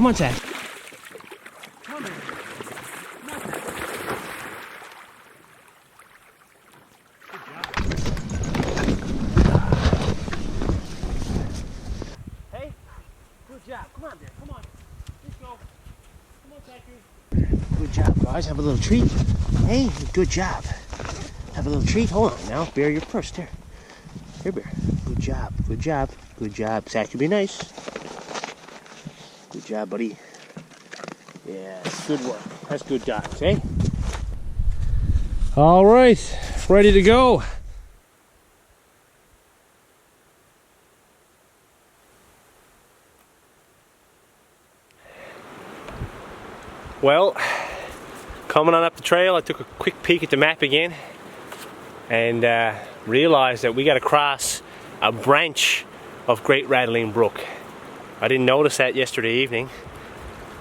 Come on, Zach. Come on, baby. Come on, Zach. Good job. Hey, good job. Come on, Bear. Come on. Let's go. Come on, Zach. Good job, guys. Have a little treat. Hey, good job. Have a little treat. Hold on now. Bear, you're first. Here. Here, Bear. Good job. Good job. Good job. Zach, you be nice. Good job, buddy. Yes, good work. That's good dogs, eh? All right, ready to go. Well, coming on up the trail, I took a quick peek at the map again and realized that we got to cross a branch of Great Rattling Brook. I didn't notice that yesterday evening.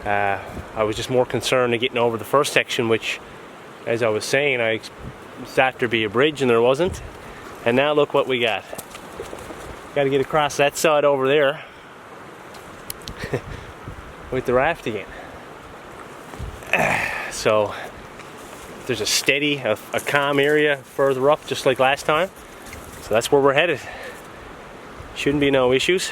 I was just more concerned of getting over the first section, which, as I was saying, I thought there'd be a bridge and there wasn't. And now look what we got. Got to get across that side over there with the raft again. So there's a steady, a calm area further up, just like last time. So that's where we're headed. Shouldn't be no issues.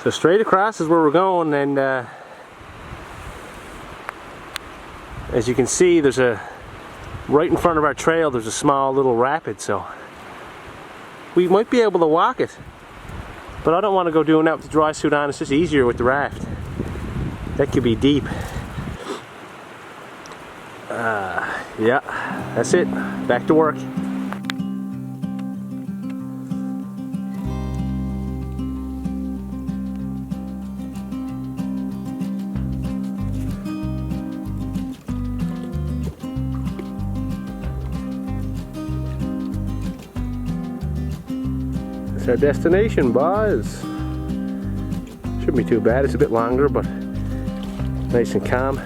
So straight across is where we're going, and as you can see, there's right in front of our trail, there's a small little rapid, so we might be able to walk it, but I don't want to go doing that with the dry suit on. It's just easier with the raft. That could be deep. Yeah, that's it. Back to work. It's our destination, boys. Shouldn't be too bad. It's a bit longer, but nice and calm.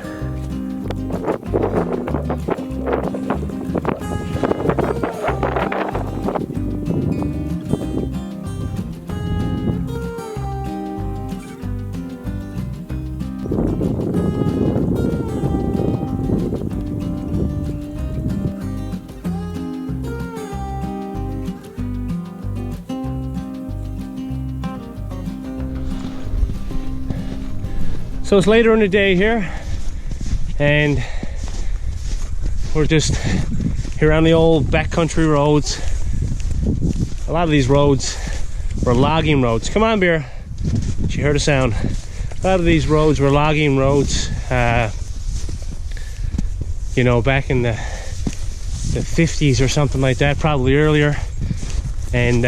So it's later in the day here, and we're just here on the old backcountry roads. A lot of these roads were logging roads. Come on, Bear. You heard a sound. A lot of these roads were logging roads. You know, back in the 50s or something like that, probably earlier. And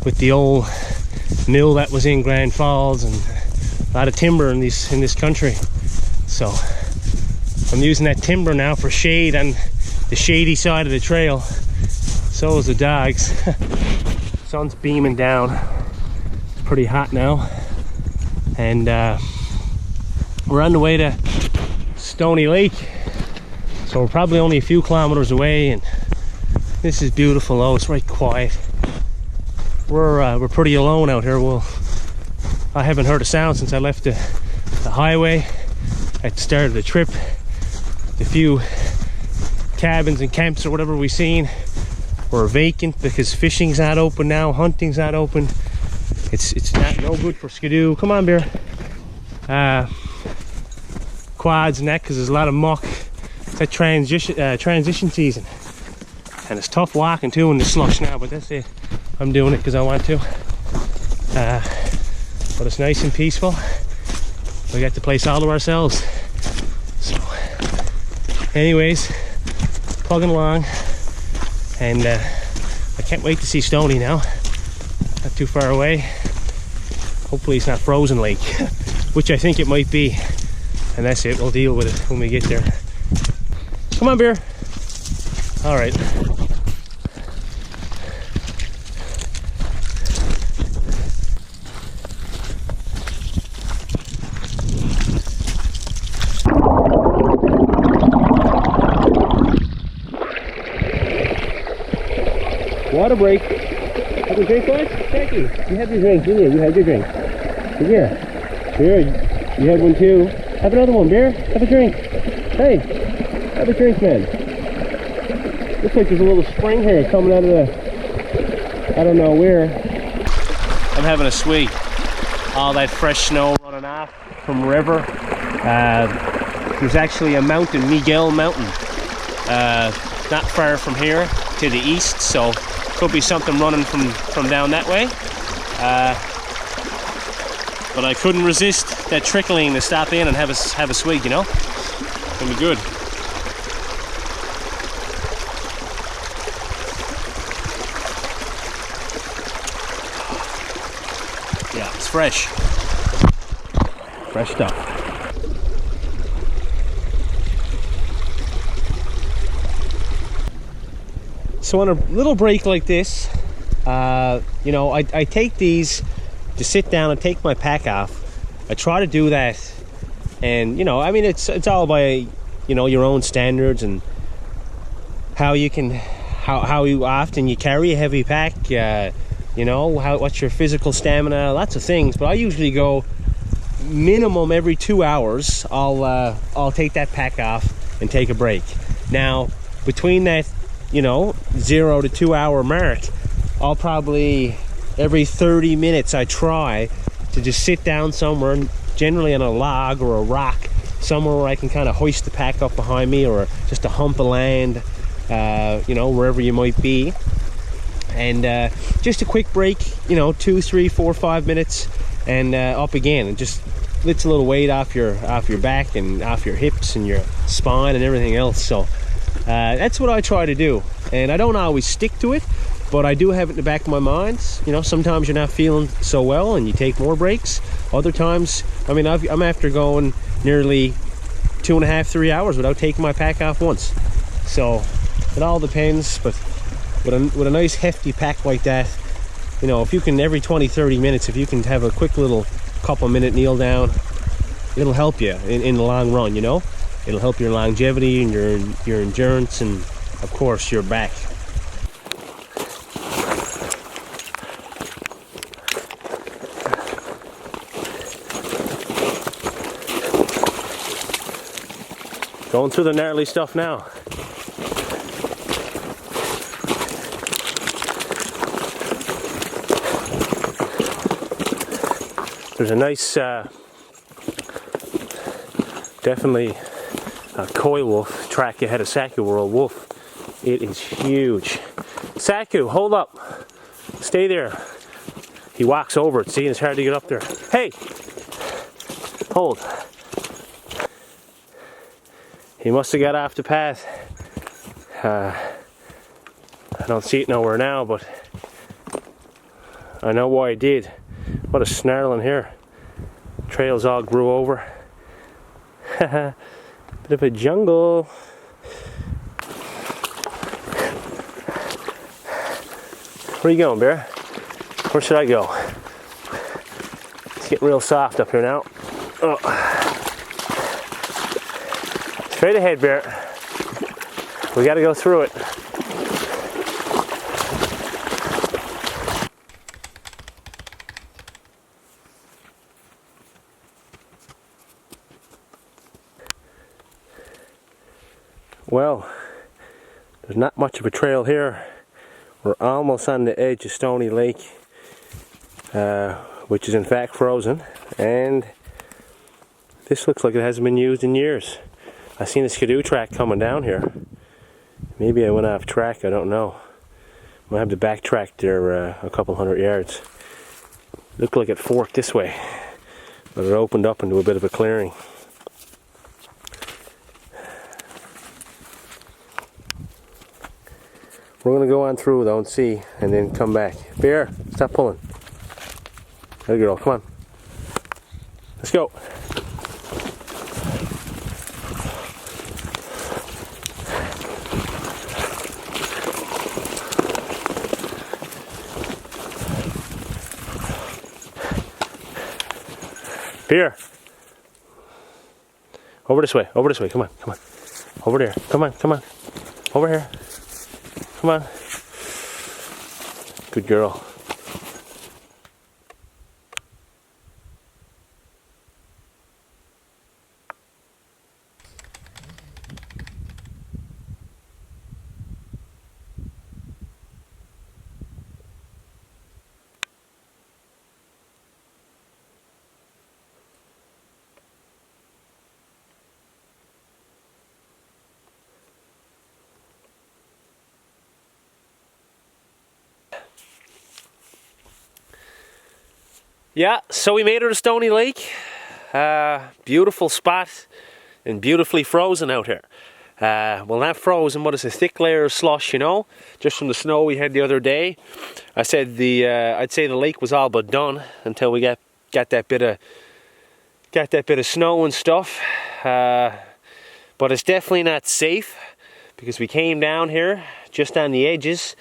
with the old mill that was in Grand Falls, and a lot of timber in this country. So I'm using that timber now for shade on the shady side of the trail. So is the dogs. Sun's beaming down. It's pretty hot now, and we're on the way to Stoney Lake. So we're probably only a few kilometers away, and this is beautiful. Oh, it's right quiet. We're pretty alone out here. I haven't heard a sound since I left the highway at the start of the trip. The few cabins and camps or whatever we've seen were vacant because fishing's not open now, hunting's not open. It's no good for skidoo. Come on, Bear. Quads and that, because there's a lot of muck. It's that transition season, and it's tough walking too in the slush now, but that's it. I'm doing it because I want to. But it's nice and peaceful. We got the place all to ourselves. So anyways, plugging along, and I can't wait to see Stoney now. Not too far away. Hopefully it's not frozen lake, which I think it might be. And that's it, we'll deal with it when we get there. Come on, Bear. All right. Water break. Have a drink, bud? Thank you. You have your drink, didn't you? You had your drink. Here. Here, you had one too. Have another one, Bear. Have a drink. Hey, have a drink, man. Looks like there's a little spring here coming out of the, I don't know where. I'm having a swig. All that fresh snow running off from the river. There's actually a mountain, Miguel Mountain, not far from here to the east, so could be something running from down that way. But I couldn't resist that trickling to stop in and have a swig, you know? It's gonna be good. Yeah, it's fresh. Fresh stuff. So on a little break like this, you know, I take these to sit down and take my pack off. I try to do that, and you know, I mean, it's all by, you know, your own standards and how you can, how often you carry a heavy pack. You know, what's your physical stamina, lots of things. But I usually go minimum every 2 hours. I'll take that pack off and take a break. Now between that, you know, 0 to 2 hour mark, I'll probably every 30 minutes I try to just sit down somewhere, generally on a log or a rock, somewhere where I can kind of hoist the pack up behind me, or just a hump of land, you know, wherever you might be. And just a quick break, you know, 2, 3, 4, 5 minutes, and up again, and just lifts a little weight off your back and off your hips and your spine and everything else. So that's what I try to do, and I don't always stick to it, but I do have it in the back of my mind. You know, sometimes you're not feeling so well and you take more breaks. Other times, I mean, I'm after going nearly 2.5, 3 hours without taking my pack off once. So it all depends, but with a nice hefty pack like that, you know, if you can every 20, 30 minutes, if you can have a quick little couple minute kneel down, it'll help you in the long run, you know. It'll help your longevity and your endurance, and of course your back. Going through the gnarly stuff now. There's a nice, definitely a coy wolf track ahead of Saku World Wolf. It is huge. Saku, hold up. Stay there. He walks over it. See, it's hard to get up there. Hey! Hold. He must have got off the path. I don't see it nowhere now, but I know why he did. What a snarling here. Trails all grew over. Bit of a jungle. Where are you going, Bear? Where should I go? It's getting real soft up here now. Oh. Straight ahead, Bear. We gotta go through it. Well, there's not much of a trail here. We're almost on the edge of Stoney Lake, which is in fact frozen, and this looks like it hasn't been used in years. I seen a skidoo track coming down here. Maybe I went off track, I don't know. I'll have to backtrack there a couple hundred yards. Looked like it forked this way, but it opened up into a bit of a clearing. We're going to go on through though and see, and then come back. Bear, stop pulling. There you go, come on. Let's go. Bear. Over this way, come on, come on. Over there, come on, come on. Over here. Come on. Good girl. Yeah, so we made her to Stoney Lake. Beautiful spot and beautifully frozen out here. Well, not frozen, but it's a thick layer of slush, you know, just from the snow we had the other day. I'd say the lake was all but done until we got that bit of snow and stuff. But it's definitely not safe because we came down here just on the edges.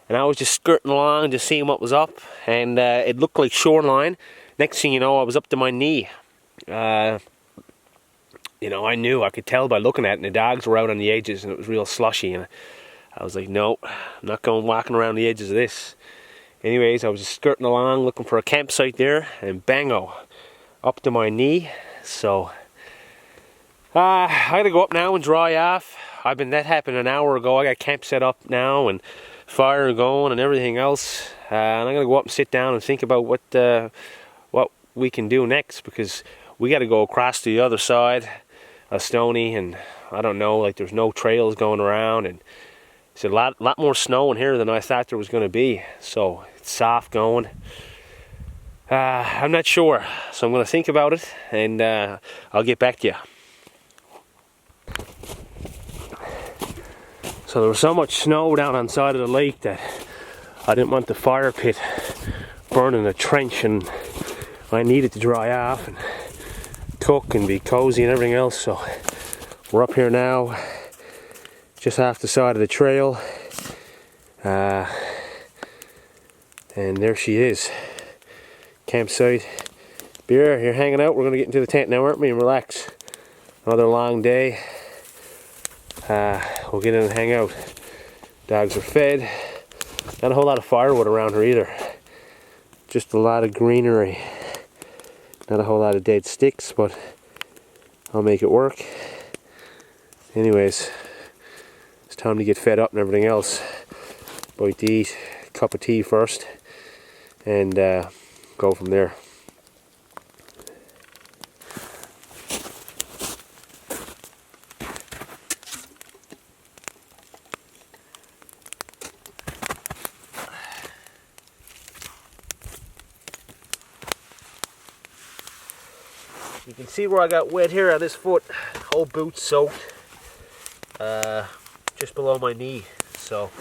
And I was just skirting along, just seeing what was up, and it looked like shoreline. Next thing you know, I was up to my knee. You know, I could tell by looking at it, and the dogs were out on the edges, and it was real slushy. And I was like, no, I'm not going walking around the edges of this. Anyways, I was just skirting along, looking for a campsite there, and bango, up to my knee. So, I gotta go up now and dry off. That happened an hour ago. I got camp set up now, and fire going and everything else, and I'm gonna go up and sit down and think about what we can do next, because we got to go across to the other side of Stoney, and I don't know, like there's no trails going around, and it's a lot more snow in here than I thought there was going to be, so it's soft going. I'm not sure, so I'm going to think about it, and I'll get back to you. So there was so much snow down on the side of the lake that I didn't want the fire pit burning the trench, and I needed to dry off and cook and be cozy and everything else. So we're up here now, just off the side of the trail, and there she is, campsite. Beer, you're hanging out. We're going to get into the tent now, aren't we, and relax. Another long day. We'll get in and hang out. Dogs are fed. Not a whole lot of firewood around here either. Just a lot of greenery. Not a whole lot of dead sticks, but I'll make it work. Anyways, it's time to get fed up and everything else. Bite to eat, cup of tea first, and go from there. You can see where I got wet here on this foot. Whole boot soaked, just below my knee. So,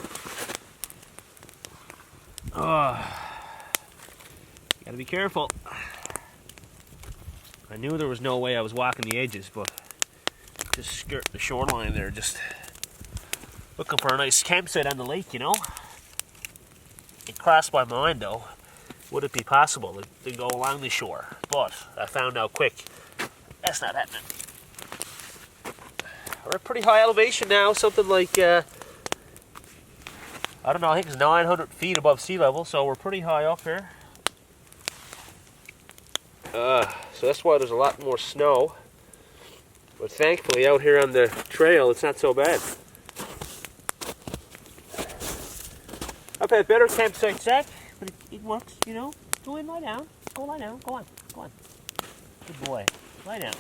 gotta be careful. I knew there was no way I was walking the edges, but just skirt the shoreline there, just looking for a nice campsite on the lake, you know. It crossed my mind though, would it be possible to go along the shore? But I found out quick, that's not happening. We're at pretty high elevation now, something like, I don't know, I think it's 900 feet above sea level, so we're pretty high up here. So that's why there's a lot more snow. But thankfully out here on the trail, it's not so bad. I've had better campsites, Zach, but it works, you know. Go in, lie down. Go lie down. Go on. Go on. Good boy. Lie down.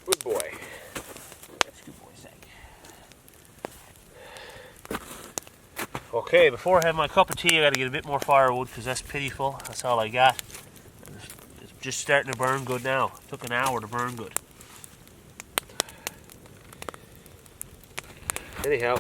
Good boy. That's good boy, Zach. Okay, before I have my cup of tea, I got to get a bit more firewood because that's pitiful. That's all I got. It's just starting to burn good now. It took an hour to burn good. Anyhow.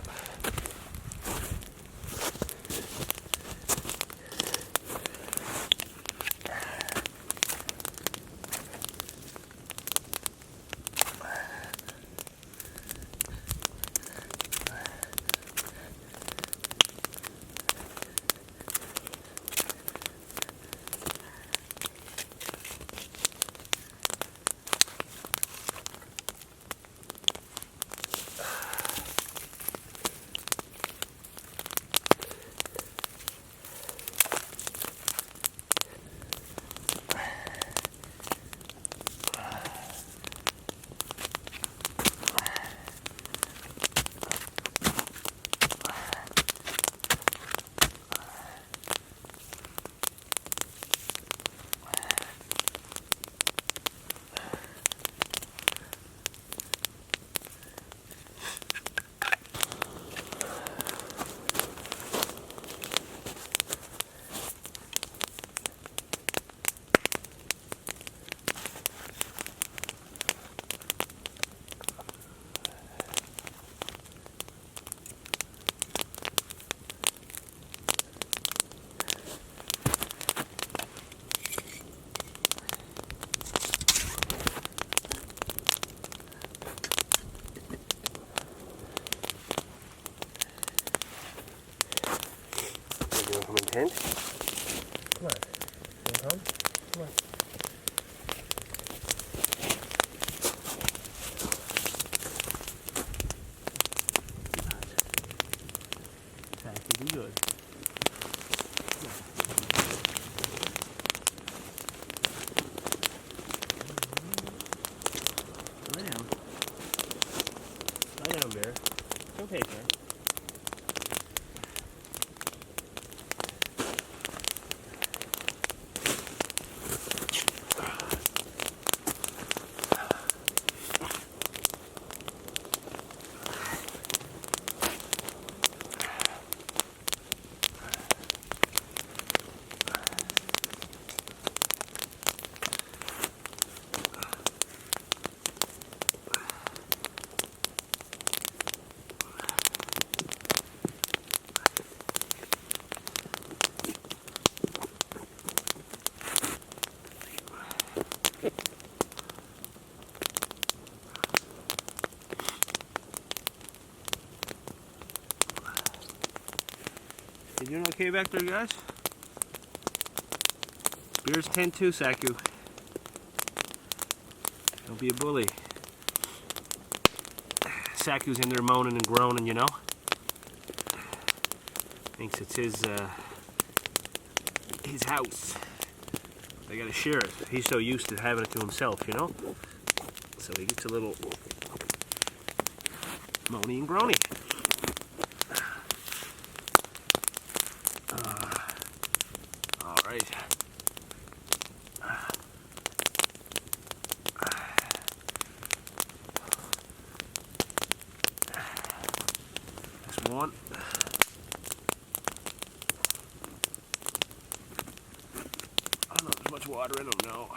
Come on. You come? Come on. That could be good. Lay down. Lay down, Bear. It's okay, Bear. You doing okay back there, guys? Beer's 10-2, Saku. Don't be a bully. Saku's in there moaning and groaning, you know. Thinks it's his house. They gotta share it. He's so used to having it to himself, you know. So he gets a little moany and groany. Alright. That's one. I don't know if there's much water in them, no.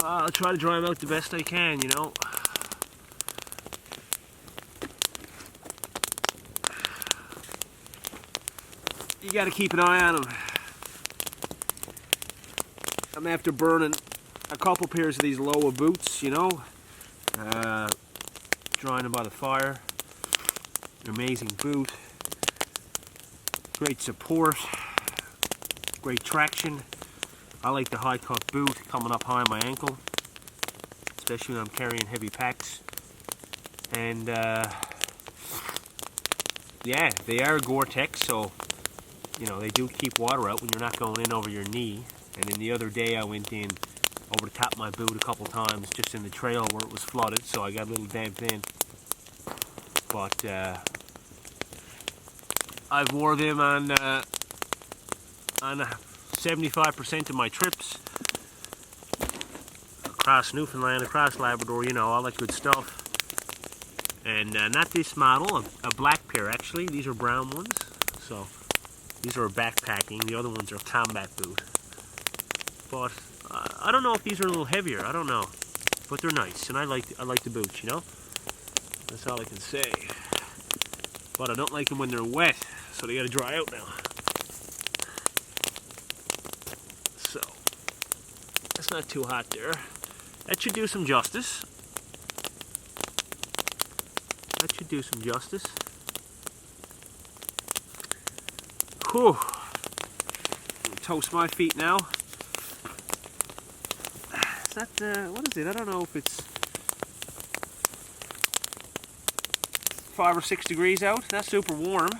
I'll try to dry them out the best I can, you know. You got to keep an eye on them. I'm after burning a couple pairs of these lower boots, you know. Drying them by the fire. Amazing boot. Great support. Great traction. I like the high cut boot coming up high on my ankle, especially when I'm carrying heavy packs. And yeah, they are Gore-Tex, so you know, they do keep water out when you're not going in over your knee. And then the other day I went in over the top of my boot a couple times just in the trail where it was flooded, so I got a little damped in. But I've wore them on 75% of my trips across Newfoundland, across Labrador, you know, all that good stuff. And not this model, a black pair actually. These are brown ones, so these are backpacking. The other ones are combat boot. But I don't know if these are a little heavier. I don't know, but they're nice, and I like the boots. You know, that's all I can say. But I don't like them when they're wet, so they got to dry out now. So that's not too hot there. That should do some justice. That should do some justice. Whew. Toast my feet now. Is that, what is it? I don't know if it's 5 or 6 degrees out. It's not super warm.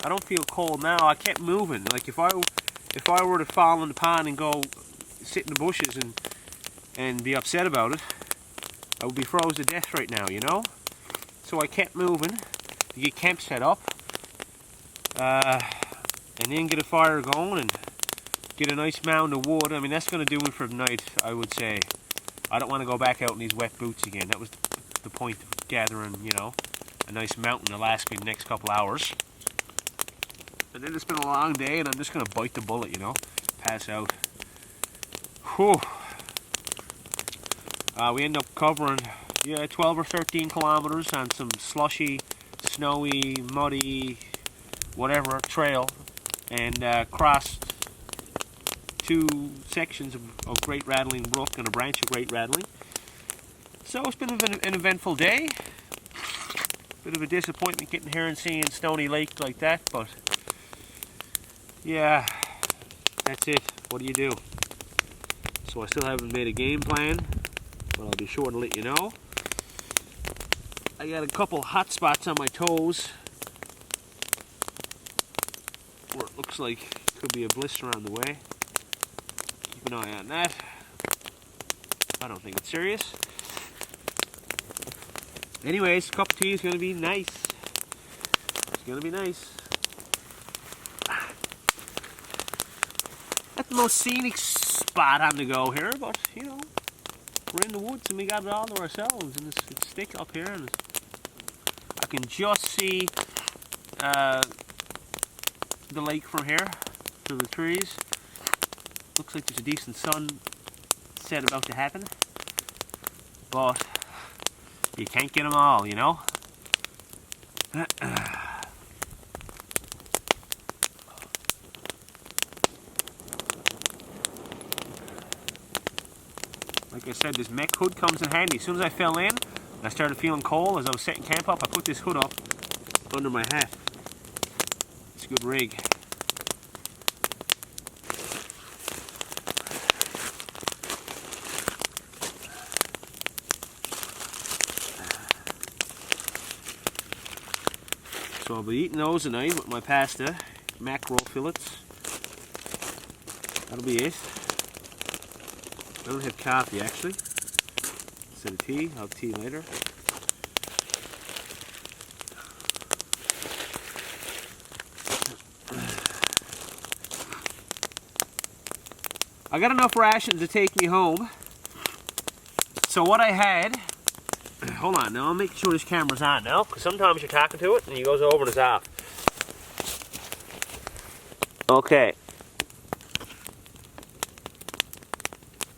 I don't feel cold now. I kept moving. Like if I were to fall in the pond and go sit in the bushes and be upset about it, I would be froze to death right now, you know? So I kept moving to get camp set up. And then get a fire going and get a nice mound of wood. I mean, that's going to do it for the night, I would say. I don't want to go back out in these wet boots again. That was the point of gathering, you know, a nice mountain to last me the next couple hours. And then it's been a long day, and I'm just going to bite the bullet, you know, pass out. Whew. We end up covering, 12 or 13 kilometers on some slushy, snowy, muddy, whatever trail. And crossed 2 sections of Great Rattling Brook and a branch of Great Rattling. So it's been an eventful day. Bit of a disappointment getting here and seeing Stoney Lake like that, but yeah, that's it. What do you do? So I still haven't made a game plan, but I'll be sure to let you know. I got a couple hot spots on my toes where it looks like could be a blister on the way. Keep an eye on that. I don't think it's serious. Anyways, cup of tea is going to be nice. It's going to be nice. Not the most scenic spot on the go here, but you know, we're in the woods and we got it all to ourselves, and it's thick up here, and I can just see the lake from here through the trees. Looks like there's a decent sunset about to happen, but you can't get them all, you know. Like I said, this mech hood comes in handy. As soon as I fell in, I started feeling cold as I was setting camp up. I put this hood up under my hat. It's a good rig. So I'll be eating those tonight with my pasta, mackerel fillets. That'll be it. I don't have coffee actually. Instead of tea, I'll have tea later. I got enough rations to take me home. So what I had, hold on now, I'll make sure this camera's on now, because sometimes you're talking to it and it goes over and it's off. Okay.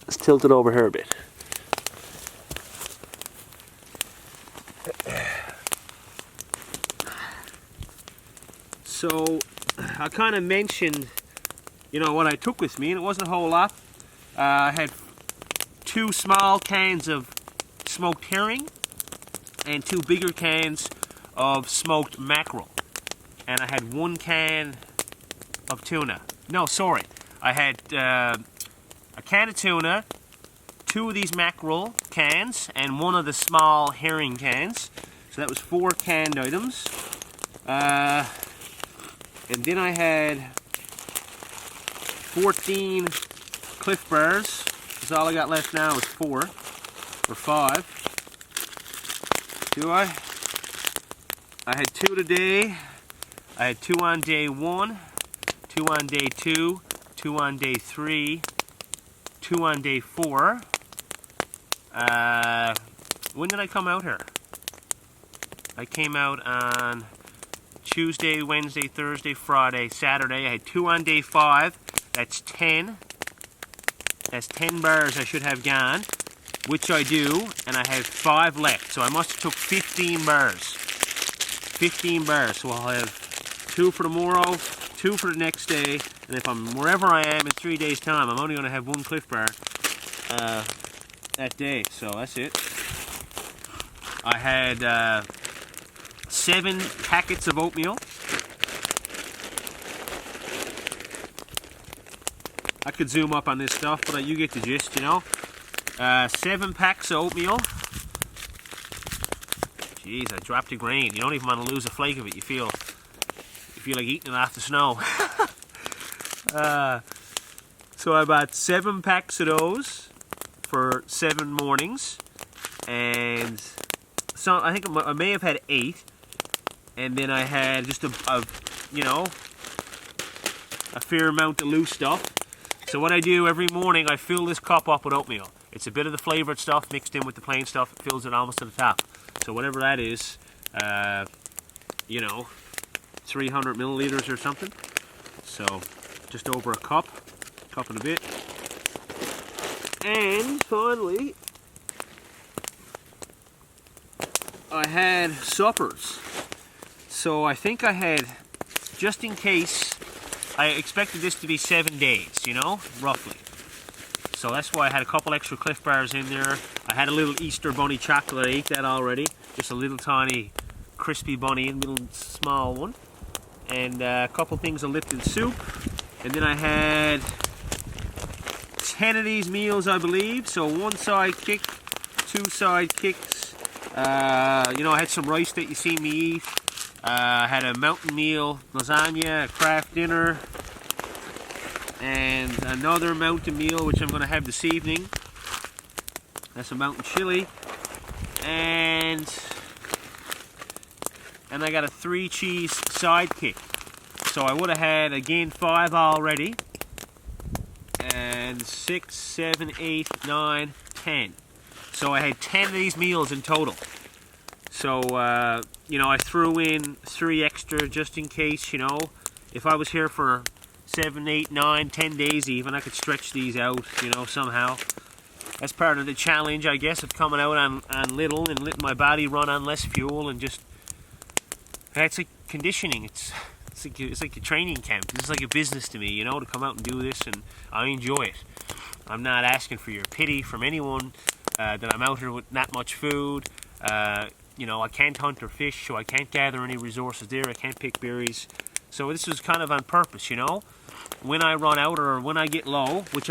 Let's tilt it over here a bit. So I kind of mentioned, you know, what I took with me, and it wasn't a whole lot. I had 2 small cans of smoked herring and 2 bigger cans of smoked mackerel, and I had 1 can of tuna. No, sorry, I had a can of tuna, 2 of these mackerel cans, and 1 of the small herring cans. So that was 4 canned items. And then I had 14 Cliff Bars. That's all I got left now is 4 or 5. Do I? I had 2 today. I had 2 on day 1, 2 on day 2, 2 on day 3, 2 on day 4. When did I come out here? I came out on Tuesday, Wednesday, Thursday, Friday, Saturday. I had 2 on day 5. That's 10. That's 10 bars I should have gone, which I do, and I have 5 left. So I must have took 15 bars. 15 bars. So I'll have 2 for tomorrow, 2 for the next day, and if I'm wherever I am in 3 days' time, I'm only going to have 1 Cliff Bar that day. So that's it. I had 7 packets of oatmeal. I could zoom up on this stuff, but you get the gist, you know. 7 packs of oatmeal. Jeez, I dropped a grain. You don't even want to lose a flake of it. You feel like eating it off the snow. So I bought 7 packs of those for 7 mornings, and so I think I may have had 8, and then I had just a fair amount of loose stuff. So what I do every morning, I fill this cup up with oatmeal. It's a bit of the flavored stuff mixed in with the plain stuff. It fills it almost to the top. So whatever that is, 300 milliliters or something. So just over a cup and a bit. And finally, I had suppers. So I think I had, just in case, I expected this to be 7 days, you know, roughly. So that's why I had a couple extra Cliff Bars in there. I had a little Easter bunny chocolate. I ate that already. Just a little tiny crispy bunny, a little small one. And a couple things of Lipton soup. And then I had 10 of these meals, I believe. So one side kick, two side kicks. You know, I had some rice that you see me eat. I had a mountain meal, lasagna, a craft dinner, and another mountain meal, which I'm going to have this evening. That's a mountain chili. And I got a 3 cheese side kick. So I would have had, again, 5 already. And 6, 7, 8, 9, 10. So I had 10 of these meals in total. So, you know, I threw in 3 extra just in case, you know. If I was here for 7, 8, 9, 10 days even, I could stretch these out, you know, somehow. That's part of the challenge, I guess, of coming out on little and letting my body run on less fuel and just... It's like conditioning. It's like a training camp. This is like a business to me, you know, to come out and do this, and I enjoy it. I'm not asking for your pity from anyone that I'm out here with not much food. You know, I can't hunt or fish, so I can't gather any resources there. I can't pick berries. So this was kind of on purpose, you know. When I run out or when I get low, which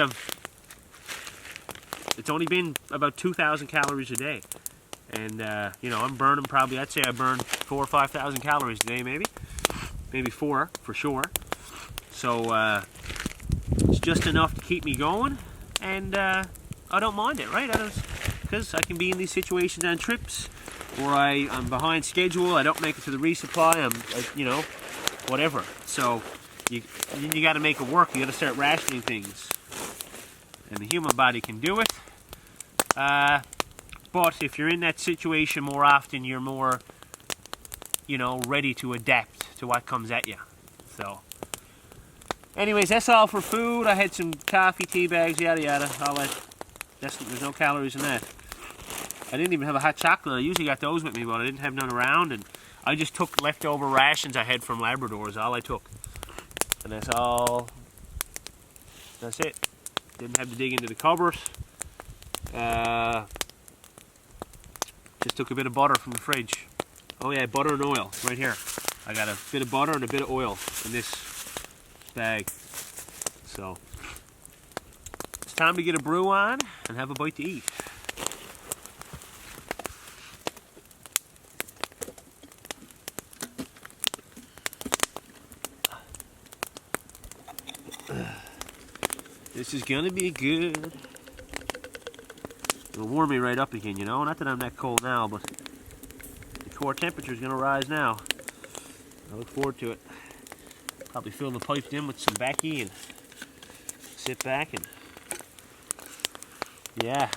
it's only been about 2,000 calories a day. And, you know, I'm burning probably, I'd say I burn 4,000 or 5,000 calories a day, maybe. Maybe 4, for sure. So, it's just enough to keep me going. And, I don't mind it, right? Because I can be in these situations on trips where I'm behind schedule, I don't make it to the resupply, you know, whatever. So, you got to make it work. You got to start rationing things. And the human body can do it. But if you're in that situation more often, you're more, you know, ready to adapt to what comes at you. So, anyways, that's all for food. I had some coffee, tea bags, yada yada, all that. There's no calories in that. I didn't even have a hot chocolate. I usually got those with me, but I didn't have none around, and I just took leftover rations I had from Labrador is all I took. And that's it. Didn't have to dig into the cupboard. Just took a bit of butter from the fridge. Oh yeah, butter and oil, right here. I got a bit of butter and a bit of oil in this bag. So, it's time to get a brew on and have a bite to eat. This is gonna be good. It'll warm me right up again, you know. Not that I'm that cold now, but the core temperature is gonna rise now. I look forward to it. Probably fill the pipes in with some baccy and sit back and yeah.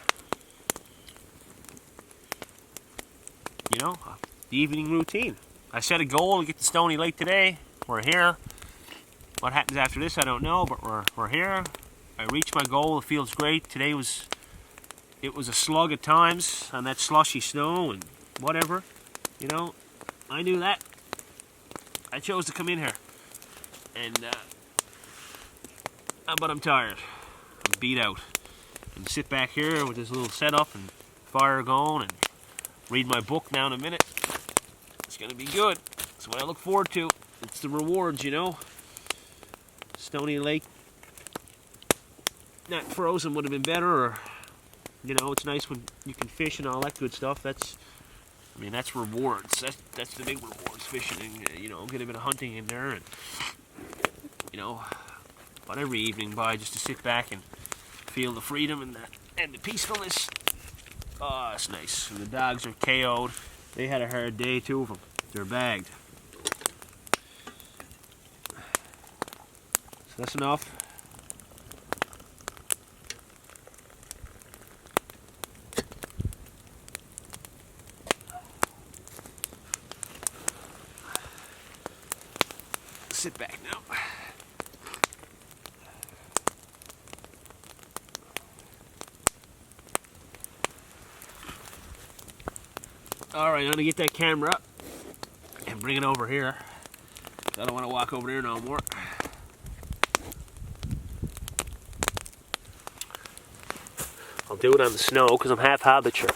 You know, the evening routine. I set a goal to get to Stoney Lake today. We're here. What happens after this, I don't know, but we're here. I reached my goal. It feels great. Today it was a slug at times on that slushy snow and whatever. You know, I knew that. I chose to come in here. And, but I'm tired. I'm beat out. And sit back here with this little setup and fire going and read my book now in a minute. It's going to be good. That's what I look forward to. It's the rewards, you know. Stoney Lake. Not frozen would have been better, or, you know, it's nice when you can fish and all that good stuff. That's rewards. That's the big rewards, fishing and, you know, get a bit of hunting in there and, you know, about every evening just to sit back and feel the freedom and the peacefulness. Oh, it's nice. And the dogs are KO'd. They had a hard day, 2 of them. They're bagged. So that's enough. Sit back now. Alright, I'm gonna get that camera up and bring it over here. I don't want to walk over there no more. I'll do it on the snow because I'm half habitual.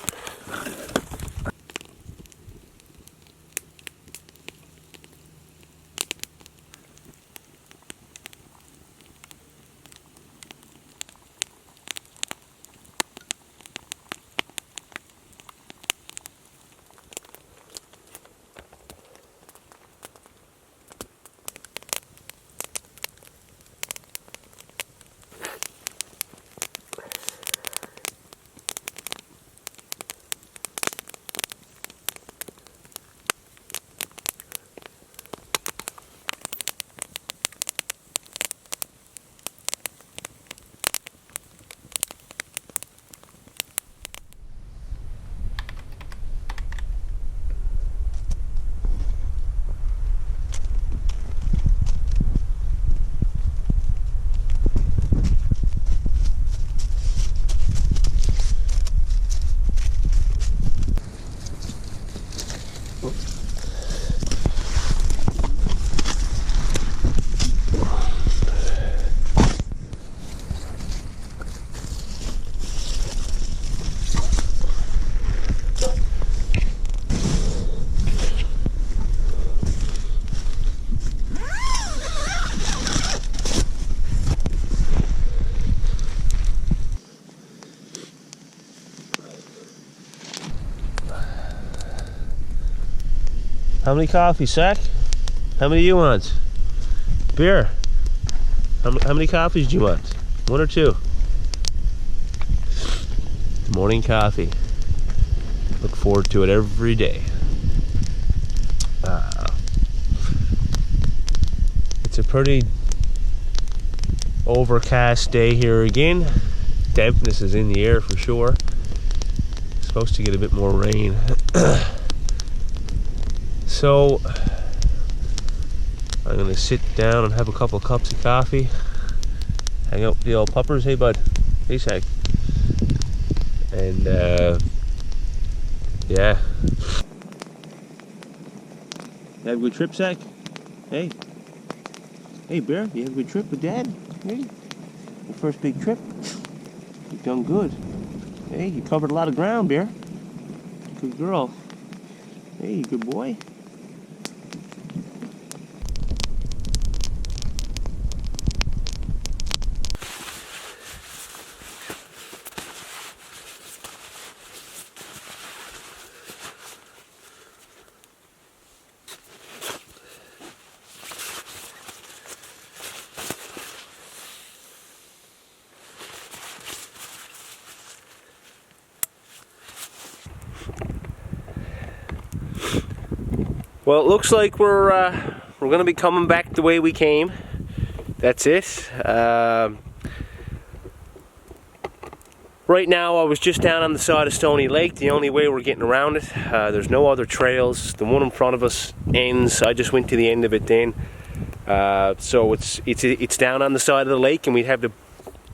How many coffees, Sack? How many do you want? Beer? How many coffees do you want? 1 or 2? Morning coffee. Look forward to it every day. It's a pretty overcast day here again. Dampness is in the air for sure. Supposed to get a bit more rain. So I'm gonna sit down and have a couple of cups of coffee, hang out with the old puppers. Hey bud, hey Sack. And yeah. You have a good trip, Sack? Hey. Hey Bear, you have a good trip with Dad? Hey. Your first big trip? You've done good. Hey, you covered a lot of ground, Bear. Good girl. Hey, good boy. Well, it looks like we're going to be coming back the way we came. That's it. Right now, I was just down on the side of Stoney Lake. The only way we're getting around it. There's no other trails. The one in front of us ends. I just went to the end of it then. So it's down on the side of the lake, and we'd have to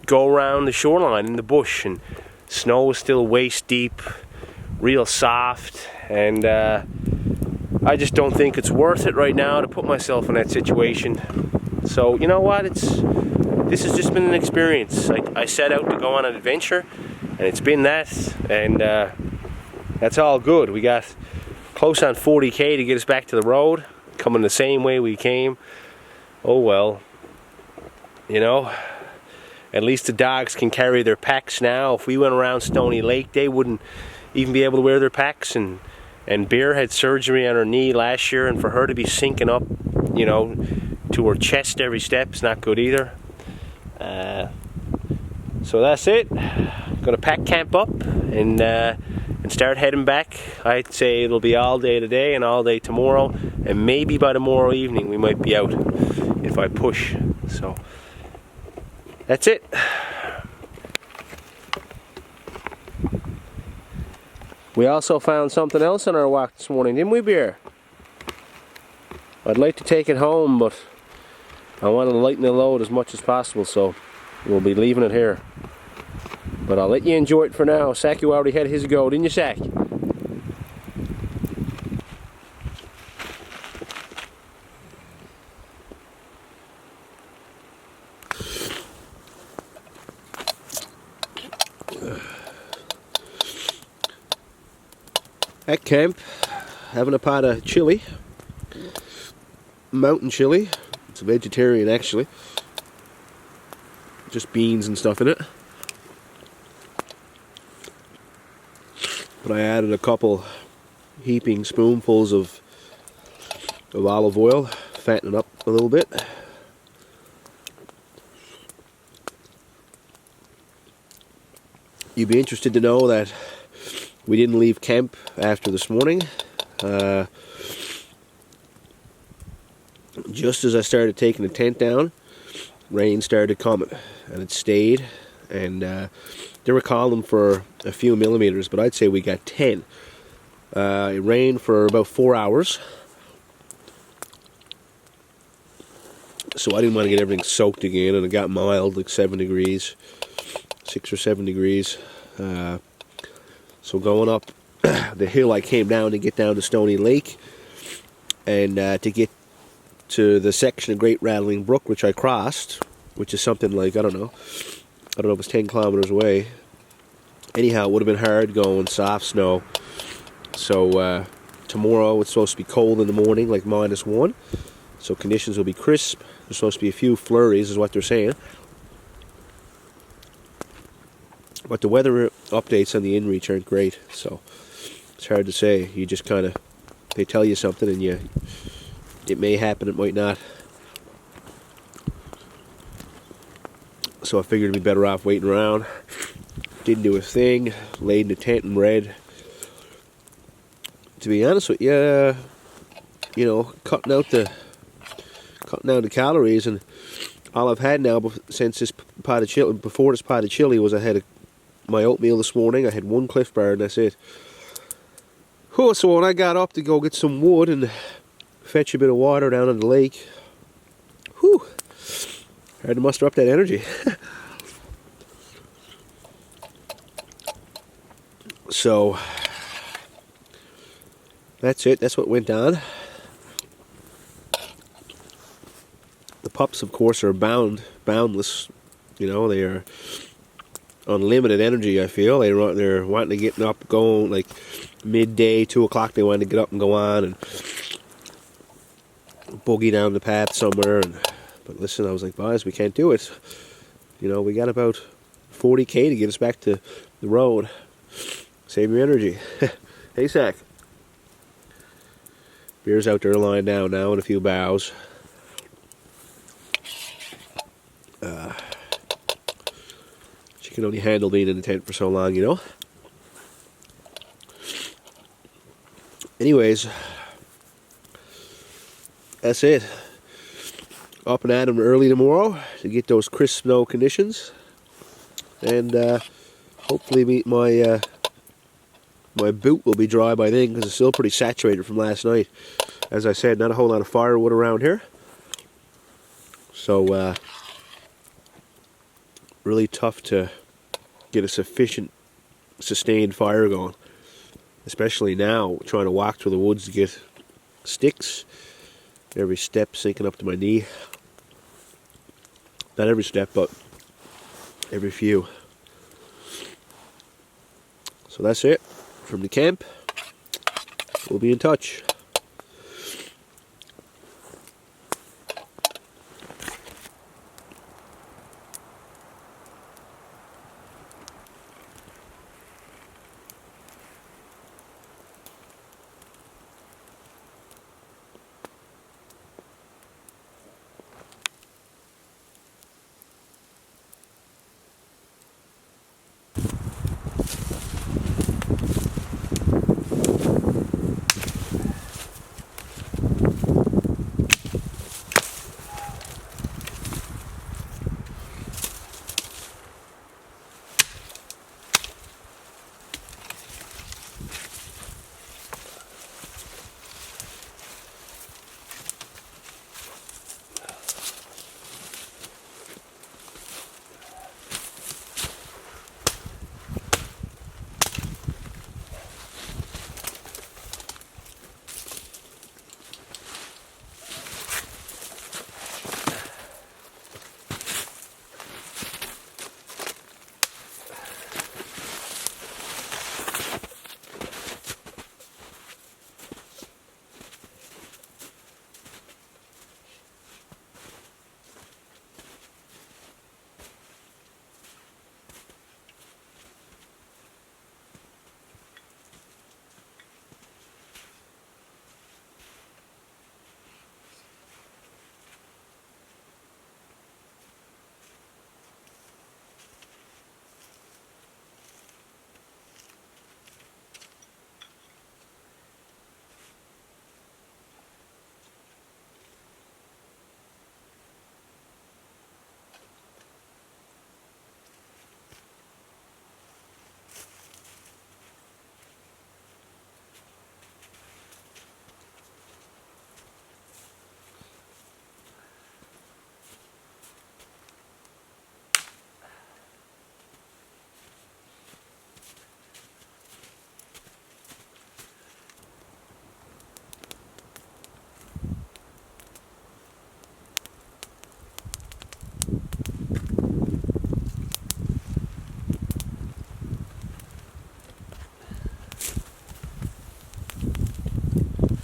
go around the shoreline in the bush. And snow is still waist deep, real soft, and I just don't think it's worth it right now to put myself in that situation. So you know what? This has just been an experience. I set out to go on an adventure, and it's been that, and that's all good. We got close on 40k to get us back to the road, coming the same way we came. Oh well, you know. At least the dogs can carry their packs now. If we went around Stoney Lake, they wouldn't even be able to wear their packs. And Bear had surgery on her knee last year, and for her to be sinking up, you know, to her chest every step is not good either. So that's it. Gonna pack camp up and start heading back. I'd say it'll be all day today and all day tomorrow, and maybe by tomorrow evening we might be out if I push. So that's it. We also found something else on our walk this morning, didn't we, Bear? I'd like to take it home, but I want to lighten the load as much as possible, so we'll be leaving it here. But I'll let you enjoy it for now. Sack, you already had his go, didn't you, Sack? At camp, having a pot of chili, mountain chili. It's a vegetarian actually, just beans and stuff in it. But I added a couple heaping spoonfuls of olive oil, fatten it up a little bit. You'd be interested to know that we didn't leave camp after this morning. Just as I started taking the tent down, rain started coming, and it stayed, and they were calling for a few millimeters, but I'd say we got 10. It rained for about 4 hours, so I didn't want to get everything soaked again, and it got mild, like 7 degrees, 6 or 7 degrees. So going up the hill, I came down to get down to Stoney Lake, and to get to the section of Great Rattling Brook, which I crossed, which is something like, I don't know if it was 10 kilometers away. Anyhow, it would have been hard going, soft snow. So tomorrow it's supposed to be cold in the morning, like -1. So conditions will be crisp. There's supposed to be a few flurries, is what they're saying. But the weather updates on the inReach aren't great, so it's hard to say. You just kind of they tell you something and it may happen, it might not. So I figured it'd be better off waiting around. Didn't do a thing, laid in the tent and read. To be honest with you, you know, cutting down the calories, and all I've had now since this pot of chili, before this pot of chili, was I had my oatmeal this morning. I had one Cliff Bar and that's it. Oh, so when I got up to go get some wood and fetch a bit of water down in the lake, whew, had to muster up that energy. So that's it. That's what went on. The pups, of course, are boundless. You know, they are unlimited energy. I feel they're wanting to get up, going like midday, 2 o'clock. They want to get up and go on and boogie down the path somewhere. But listen, I was like, boys, we can't do it. You know, we got about 40K to get us back to the road. Save your energy. Hey, Sack. Beer's out there lying down now in a few boughs. She can only handle being in the tent for so long, you know. Anyways, that's it. Up and at 'em early tomorrow to get those crisp snow conditions, and hopefully my boot will be dry by then, because it's still pretty saturated from last night. As I said, not a whole lot of firewood around here, so really tough to get a sufficient sustained fire going, especially now trying to walk through the woods to get sticks. Every step sinking up to my knee. Not every step, but every few. So that's it from the camp. We'll be in touch.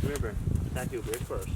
Remember, attack your bird first.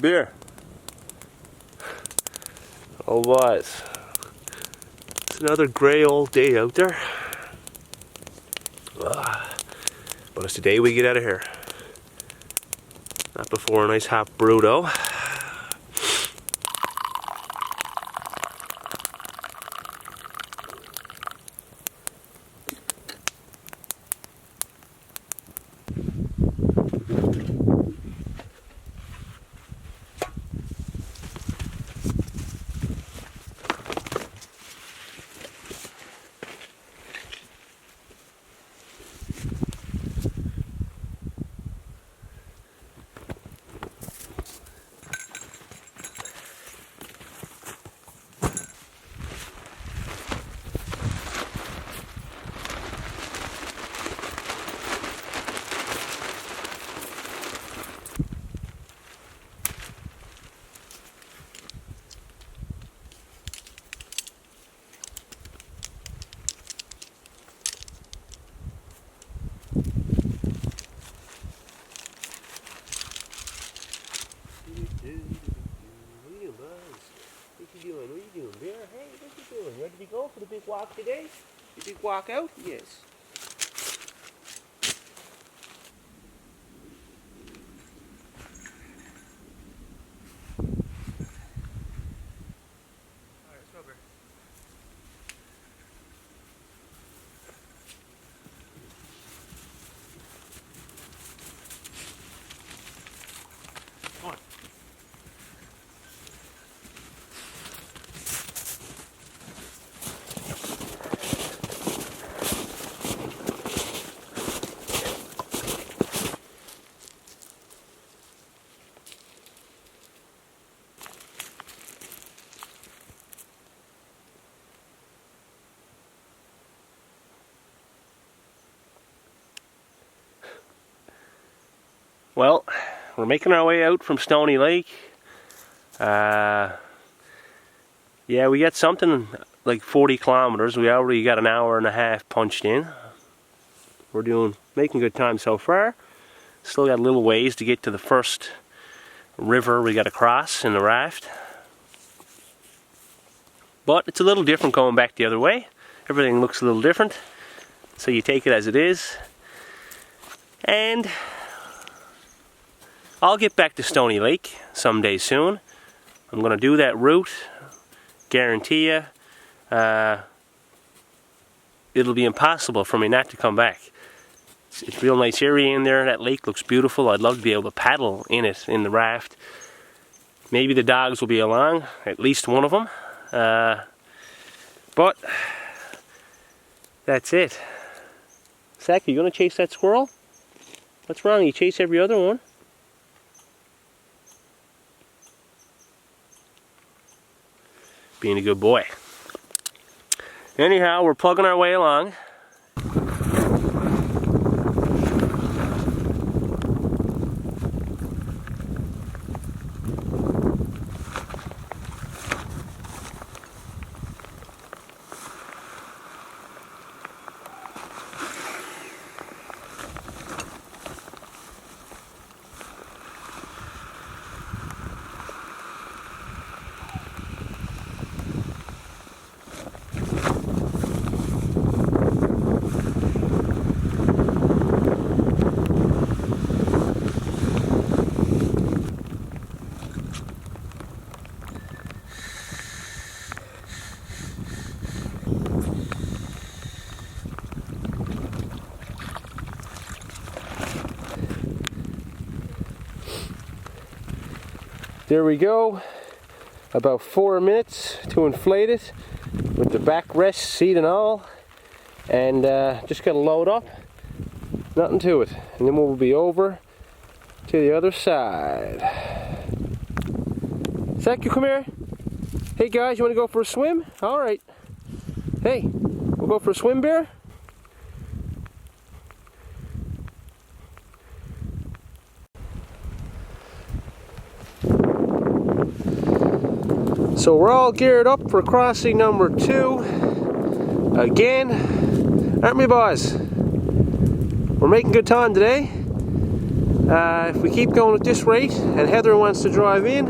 beer. Oh boys, it's another grey old day out there. But it's the day we get out of here. Not before a nice hot brew though. What are you doing, Bear? Hey, what are you doing? Ready to go for the big walk today? The big walk out? Yes. Alright, let's go, Bear. Come on. Well, we're making our way out from Stoney Lake. Yeah, we got something like 40 kilometers. We already got an hour and a half punched in. We're making good time so far. Still got a little ways to get to the first river we got to cross in the raft. But it's a little different going back the other way. Everything looks a little different. So you take it as it is. And I'll get back to Stoney Lake someday soon. I'm going to do that route. Guarantee you, it'll be impossible for me not to come back. It's a real nice area in there. That lake looks beautiful. I'd love to be able to paddle in it, in the raft. Maybe the dogs will be along, at least one of them. But that's it. Zach, are you going to chase that squirrel? What's wrong? You chase every other one. Being a good boy. Anyhow, we're plugging our way along. There we go, about 4 minutes to inflate it with the backrest seat and all, and just got to load up, nothing to it, and then we'll be over to the other side. Zach, you come here. Hey guys, you want to go for a swim? Alright. Hey, we'll go for a swim, Bear? So we're all geared up for crossing number 2 again, aren't we, boys? We're making good time today. If we keep going at this rate, and Heather wants to drive in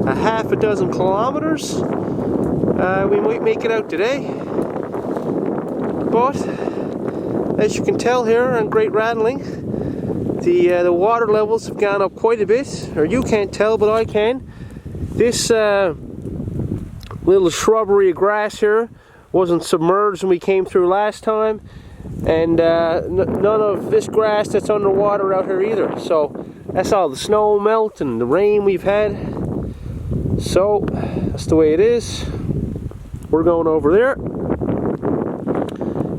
a half a dozen kilometers, we might make it out today. But as you can tell here on Great Rattling, the water levels have gone up quite a bit, or you can't tell, but I can. This little shrubbery of grass here wasn't submerged when we came through last time, and none of this grass that's underwater out here either. So that's all the snow melt and the rain we've had. So that's the way it is. We're going over there.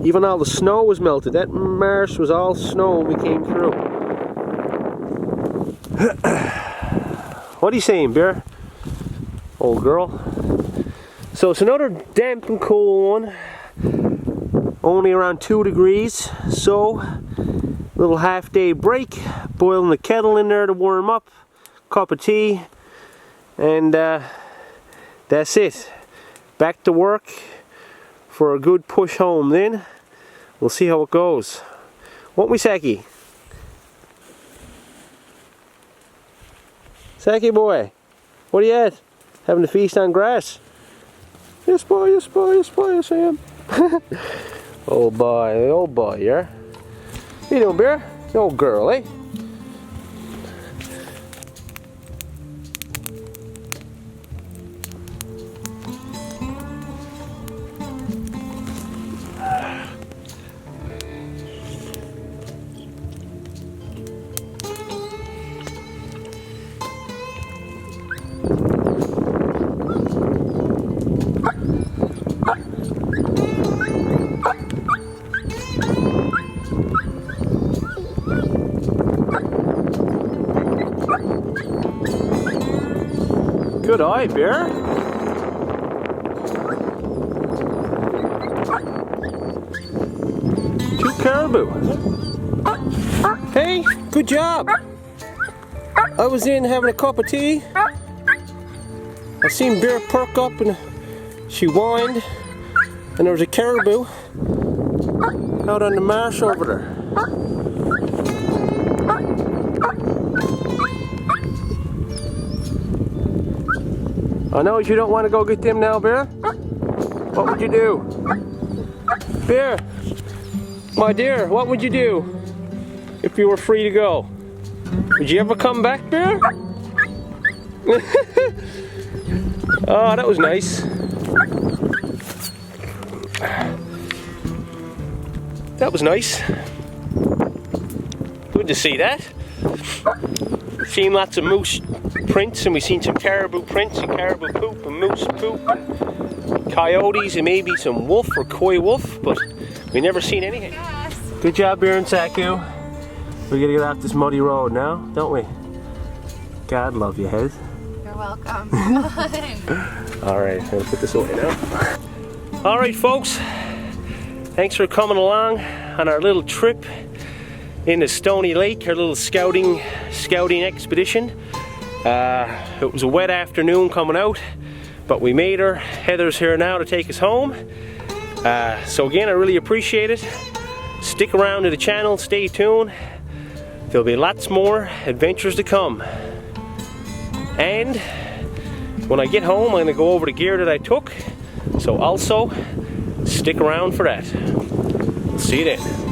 Even all the snow was melted. That marsh was all snow when we came through. What are you saying, Bear? Old girl. So it's another damp and cool one. Only around 2 degrees. So, little half day break. Boiling the kettle in there to warm up. Cup of tea. And that's it. Back to work for a good push home then. We'll see how it goes. Won't we, Saki? Saki boy, what are you at? Having a feast on grass? Yes boy, yes boy, yes boy, yes I am. Oh boy, yeah? What you doing, Bear? You old girl, eh? Good eye, Bear. Two caribou. Hey, good job. I was in having a cup of tea. I seen Bear perk up and she whined, and there was a caribou out on the marsh over there. I know you don't want to go get them now, Bear. What would you do? Bear, my dear, what would you do if you were free to go? Would you ever come back, Bear? Oh, that was nice. That was nice. Good to see that. We've seen lots of moose prints, and we've seen some caribou prints and caribou poop and moose poop and coyotes and maybe some wolf or coy wolf, but we never seen anything. Yes. Good job, Bear and Saku. We gotta get off this muddy road now, don't we? God love you, Hez. You're welcome. Alright, I'm gonna put this away now. Alright, folks. Thanks for coming along on our little trip into Stoney Lake, our little scouting expedition. It was a wet afternoon coming out, but we made her. Heather's here now to take us home. So again, I really appreciate it. Stick around to the channel, stay tuned. There'll be lots more adventures to come. And when I get home, I'm going to go over the gear that I took. So also, stick around for that. See you then.